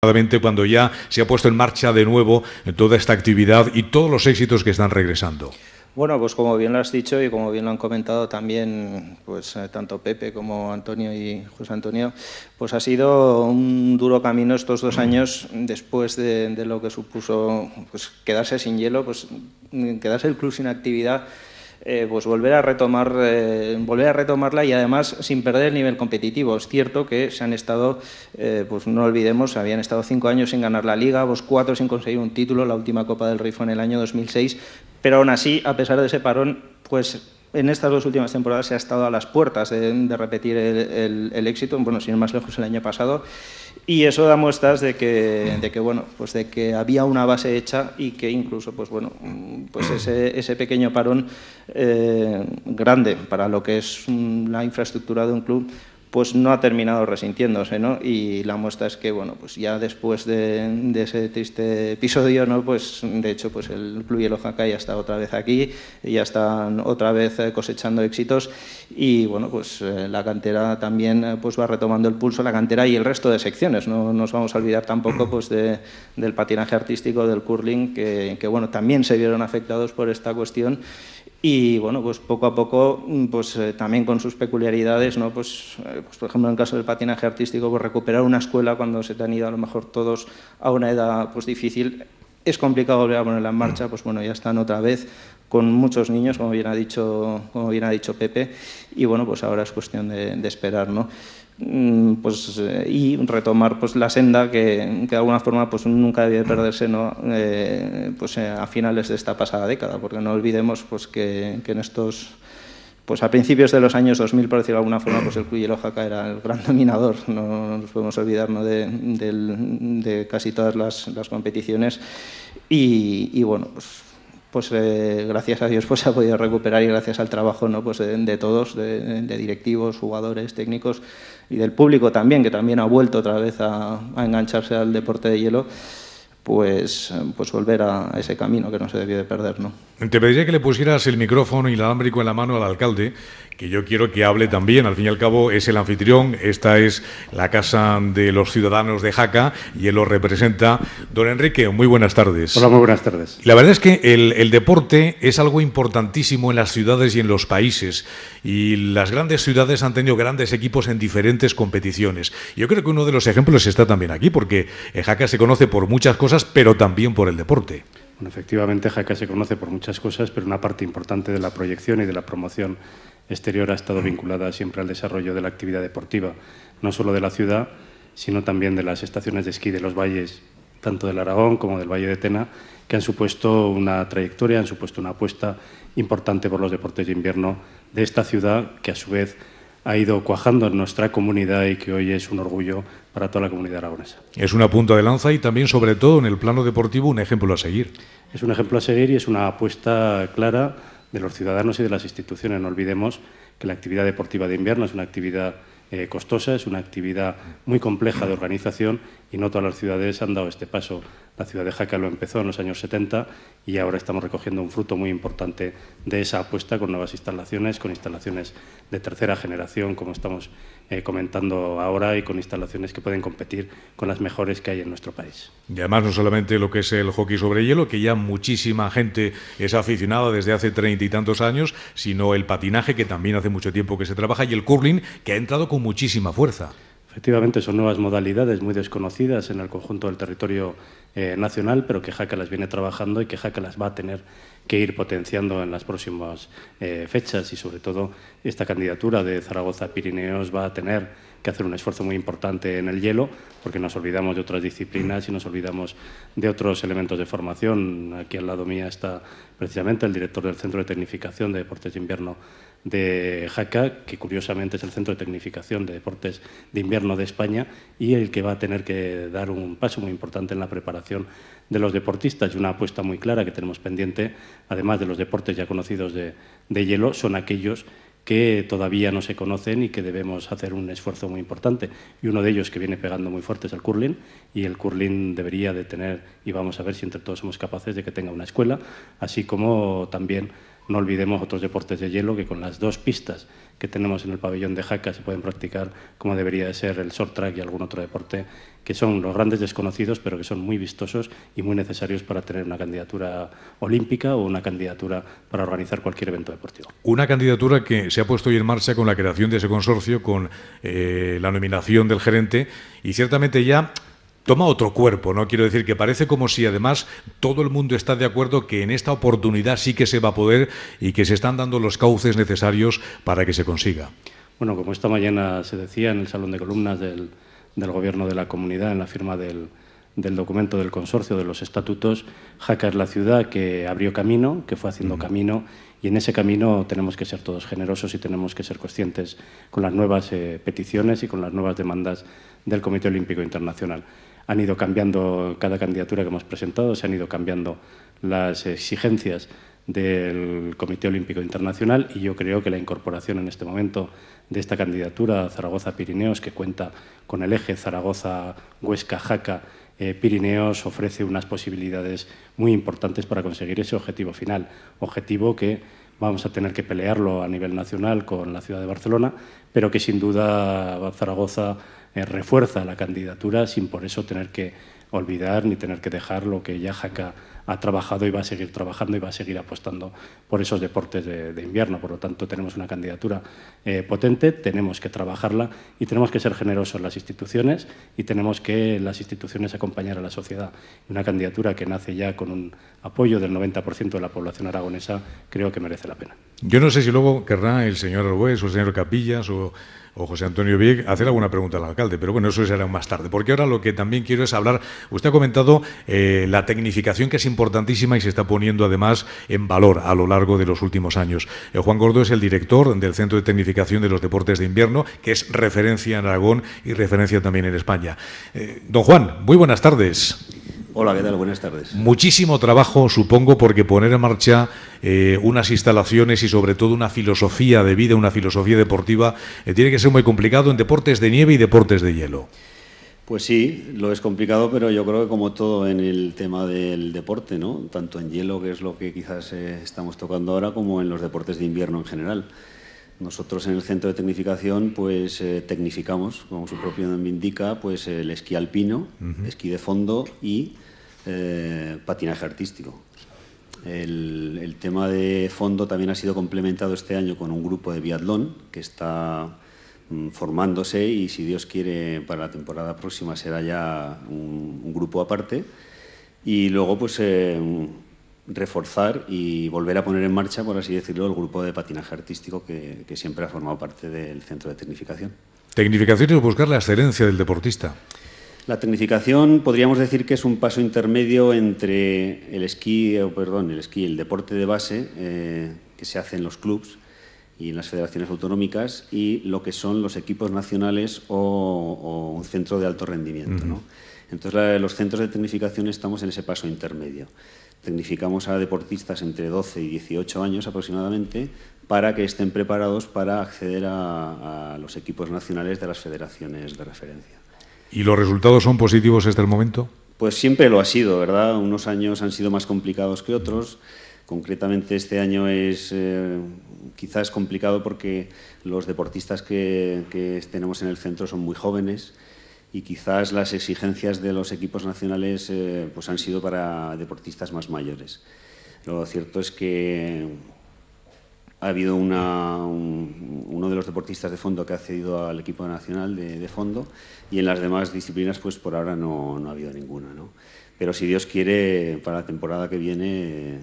Cuando ya se ha puesto en marcha de nuevo toda esta actividad y todos los éxitos que están regresando? Bueno, pues como bien lo has dicho y como bien lo han comentado también pues tanto Pepe como Antonio y José Antonio, pues ha sido un duro camino estos 2 años después de lo que supuso pues quedarse sin hielo, pues quedarse el club sin actividad. Pues volver a retomarla y además sin perder el nivel competitivo. Es cierto que se han estado, pues no olvidemos, habían estado 5 años sin ganar la Liga, 4 sin conseguir un título, la última Copa del Rey fue en el año 2006, pero aún así, a pesar de ese parón, pues en estas 2 últimas temporadas se ha estado a las puertas de repetir el éxito, bueno, sin ir más lejos el año pasado, y eso da muestras de que había una base hecha y que incluso pues ese pequeño parón grande para lo que es la infraestructura de un club pues no ha terminado resintiéndose, ¿no? Y la muestra es que, bueno, pues ya después de ese triste episodio, ¿no? Pues de hecho, pues el Club Hielo Jaca ya está otra vez aquí, ya están otra vez cosechando éxitos y, bueno, pues la cantera también pues va retomando el pulso, la cantera y el resto de secciones. No nos vamos a olvidar tampoco pues del patinaje artístico, del curling, que bueno, también se vieron afectados por esta cuestión. Y bueno, pues poco a poco, pues también con sus peculiaridades, ¿no? Pues por ejemplo, en el caso del patinaje artístico, pues recuperar una escuela cuando se te han ido a lo mejor todos a una edad pues difícil, es complicado volver a ponerla en marcha, pues bueno, ya están otra vez con muchos niños, como bien ha dicho Pepe, y bueno, pues ahora es cuestión de esperar, ¿no? Y retomar pues la senda que de alguna forma pues nunca debe perderse, ¿no? A finales de esta pasada década, porque no olvidemos pues que en estos pues a principios de los años 2000, por decirlo de alguna forma, pues el Club Hielo Jaca era el gran dominador, no nos podemos olvidar, ¿no? de casi todas las competiciones y bueno, pues gracias a Dios pues se ha podido recuperar y gracias al trabajo, ¿no? Pues de todos, de directivos, jugadores, técnicos y del público también, que también ha vuelto otra vez a engancharse al deporte de hielo, pues volver a ese camino que no se debió de perder, ¿no? Te pediría que le pusieras el micrófono inalámbrico en la mano al alcalde, que yo quiero que hable también. Al fin y al cabo es el anfitrión, esta es la casa de los ciudadanos de Jaca y él lo representa. Don Enrique, muy buenas tardes. Hola, muy buenas tardes. La verdad es que el deporte es algo importantísimo en las ciudades y en los países, y las grandes ciudades han tenido grandes equipos en diferentes competiciones. Yo creo que uno de los ejemplos está también aquí, porque Jaca se conoce por muchas cosas, pero también por el deporte. Bueno, efectivamente, Jaca se conoce por muchas cosas, pero una parte importante de la proyección y de la promoción exterior ha estado vinculada siempre al desarrollo de la actividad deportiva, no solo de la ciudad, sino también de las estaciones de esquí de los valles, tanto del Aragón como del Valle de Tena, que han supuesto una trayectoria, han supuesto una apuesta importante por los deportes de invierno de esta ciudad, que a su vez ha ido cuajando en nuestra comunidad y que hoy es un orgullo para toda la comunidad aragonesa. Es una punta de lanza y también, sobre todo, en el plano deportivo, un ejemplo a seguir. Es un ejemplo a seguir y es una apuesta clara de los ciudadanos y de las instituciones. No olvidemos que la actividad deportiva de invierno es una actividad costosa, es una actividad muy compleja de organización y no todas las ciudades han dado este paso. La ciudad de Jaca lo empezó en los años 70 y ahora estamos recogiendo un fruto muy importante de esa apuesta con nuevas instalaciones, con instalaciones de tercera generación, como estamos comentando ahora, y con instalaciones que pueden competir con las mejores que hay en nuestro país. Y además no solamente lo que es el hockey sobre hielo, que ya muchísima gente es aficionada desde hace 30 y tantos años, sino el patinaje, que también hace mucho tiempo que se trabaja, y el curling, que ha entrado con muchísima fuerza. Efectivamente, son nuevas modalidades muy desconocidas en el conjunto del territorio nacional, pero que Jaca las viene trabajando y que Jaca las va a tener que ir potenciando en las próximas fechas, y sobre todo esta candidatura de Zaragoza-Pirineos va a tener que hacer un esfuerzo muy importante en el hielo, porque nos olvidamos de otras disciplinas y nos olvidamos de otros elementos de formación. Aquí al lado mía está precisamente el director del Centro de Tecnificación de Deportes de Invierno de Jaca, que curiosamente es el Centro de Tecnificación de Deportes de Invierno de España, y el que va a tener que dar un paso muy importante en la preparación de los deportistas. Y una apuesta muy clara que tenemos pendiente, además de los deportes ya conocidos de hielo, son aquellos que todavía no se conocen y que debemos hacer un esfuerzo muy importante. Y uno de ellos que viene pegando muy fuerte es el curling, y el curling debería de tener, y vamos a ver si entre todos somos capaces de que tenga una escuela, así como también No olvidemos otros deportes de hielo que con las 2 pistas que tenemos en el pabellón de Jaca se pueden practicar como debería de ser el short track y algún otro deporte que son los grandes desconocidos, pero que son muy vistosos y muy necesarios para tener una candidatura olímpica o una candidatura para organizar cualquier evento deportivo. Una candidatura que se ha puesto hoy en marcha con la creación de ese consorcio, con la nominación del gerente, y ciertamente ya toma otro cuerpo, ¿no? Quiero decir que parece como si además todo el mundo está de acuerdo que en esta oportunidad sí que se va a poder y que se están dando los cauces necesarios para que se consiga. Bueno, como esta mañana se decía en el Salón de Columnas del Gobierno de la Comunidad, en la firma del documento del consorcio, de los estatutos, Jaca es la ciudad que abrió camino, que fue haciendo camino, y en ese camino tenemos que ser todos generosos y tenemos que ser conscientes con las nuevas peticiones y con las nuevas demandas del Comité Olímpico Internacional. Han ido cambiando cada candidatura que hemos presentado, se han ido cambiando las exigencias del Comité Olímpico Internacional, y yo creo que la incorporación en este momento de esta candidatura a Zaragoza-Pirineos, que cuenta con el eje Zaragoza-Huesca-Jaca, Pirineos, ofrece unas posibilidades muy importantes para conseguir ese objetivo final, objetivo que vamos a tener que pelearlo a nivel nacional con la ciudad de Barcelona, pero que sin duda Zaragoza refuerza la candidatura sin por eso tener que olvidar ni tener que dejar lo que ya Jaca ha trabajado y va a seguir trabajando y va a seguir apostando por esos deportes de invierno. Por lo tanto, tenemos una candidatura potente, tenemos que trabajarla y tenemos que ser generosos las instituciones y tenemos que las instituciones acompañar a la sociedad. Una candidatura que nace ya con un apoyo del 90% de la población aragonesa creo que merece la pena. Yo no sé si luego querrá el señor Argués o el señor Capillas o José Antonio Vieg hacer alguna pregunta al alcalde, pero bueno, eso será más tarde, porque ahora lo que también quiero es hablar, usted ha comentado la tecnificación, que es importantísima y se está poniendo además en valor a lo largo de los últimos años. Juan Gordo es el director del Centro de Tecnificación de los Deportes de Invierno, que es referencia en Aragón y referencia también en España. Don Juan, muy buenas tardes. Hola, ¿qué tal? Buenas tardes. Muchísimo trabajo, supongo, porque poner en marcha unas instalaciones y sobre todo una filosofía de vida, una filosofía deportiva, tiene que ser muy complicado en deportes de nieve y deportes de hielo. Pues sí, lo es complicado, pero yo creo que como todo en el tema del deporte, ¿no? Tanto en hielo, que es lo que quizás estamos tocando ahora, como en los deportes de invierno en general. Nosotros en el Centro de Tecnificación pues tecnificamos, como su propio nombre indica, pues el esquí alpino, esquí de fondo y patinaje artístico. El tema de fondo también ha sido complementado este año con un grupo de biatlón que está formándose y, si Dios quiere, para la temporada próxima será ya un grupo aparte. Y luego pues reforzar y volver a poner en marcha, por así decirlo, el grupo de patinaje artístico que siempre ha formado parte del Centro de Tecnificación. Tecnificación es buscar la excelencia del deportista. La tecnificación podríamos decir que es un paso intermedio entre el el deporte de base que se hace en los clubs y en las federaciones autonómicas y lo que son los equipos nacionales o un centro de alto rendimiento, ¿no? Entonces, los centros de tecnificación estamos en ese paso intermedio. Tecnificamos a deportistas entre 12 y 18 años aproximadamente para que estén preparados para acceder a los equipos nacionales de las federaciones de referencia. ¿Y los resultados son positivos hasta el momento? Pues siempre lo ha sido, ¿verdad? Unos años han sido más complicados que otros. Concretamente este año es quizás complicado porque los deportistas que tenemos en el centro son muy jóvenes y quizás las exigencias de los equipos nacionales pues han sido para deportistas más mayores. Lo cierto es que ha habido uno de los deportistas de fondo que ha accedido al equipo nacional de fondo y en las demás disciplinas pues por ahora no ha habido ninguna, ¿no? Pero si Dios quiere, para la temporada que viene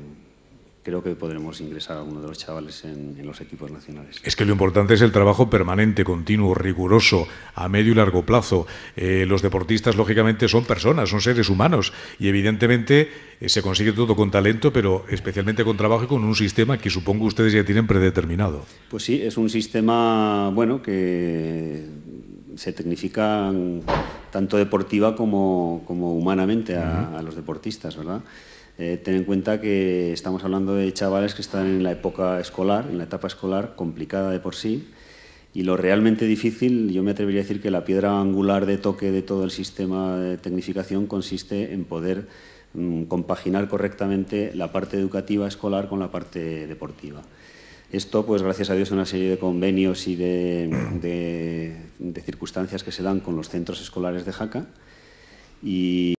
creo que podremos ingresar a alguno de los chavales en los equipos nacionales. Es que lo importante es el trabajo permanente, continuo, riguroso, a medio y largo plazo. Los deportistas, lógicamente, son personas, son seres humanos y, evidentemente, se consigue todo con talento, pero especialmente con trabajo y con un sistema que supongo ustedes ya tienen predeterminado. Pues sí, es un sistema, bueno, que se tecnifica tanto deportiva como humanamente a los deportistas, ¿verdad? Ten en cuenta que estamos hablando de chavales que están en la época escolar, en la etapa escolar complicada de por sí, Y lo realmente difícil, yo me atrevería a decir que la piedra angular de toque de todo el sistema de tecnificación consiste en poder compaginar correctamente la parte educativa escolar con la parte deportiva. Esto, pues gracias a Dios, una serie de convenios y de circunstancias que se dan con los centros escolares de Jaca. Y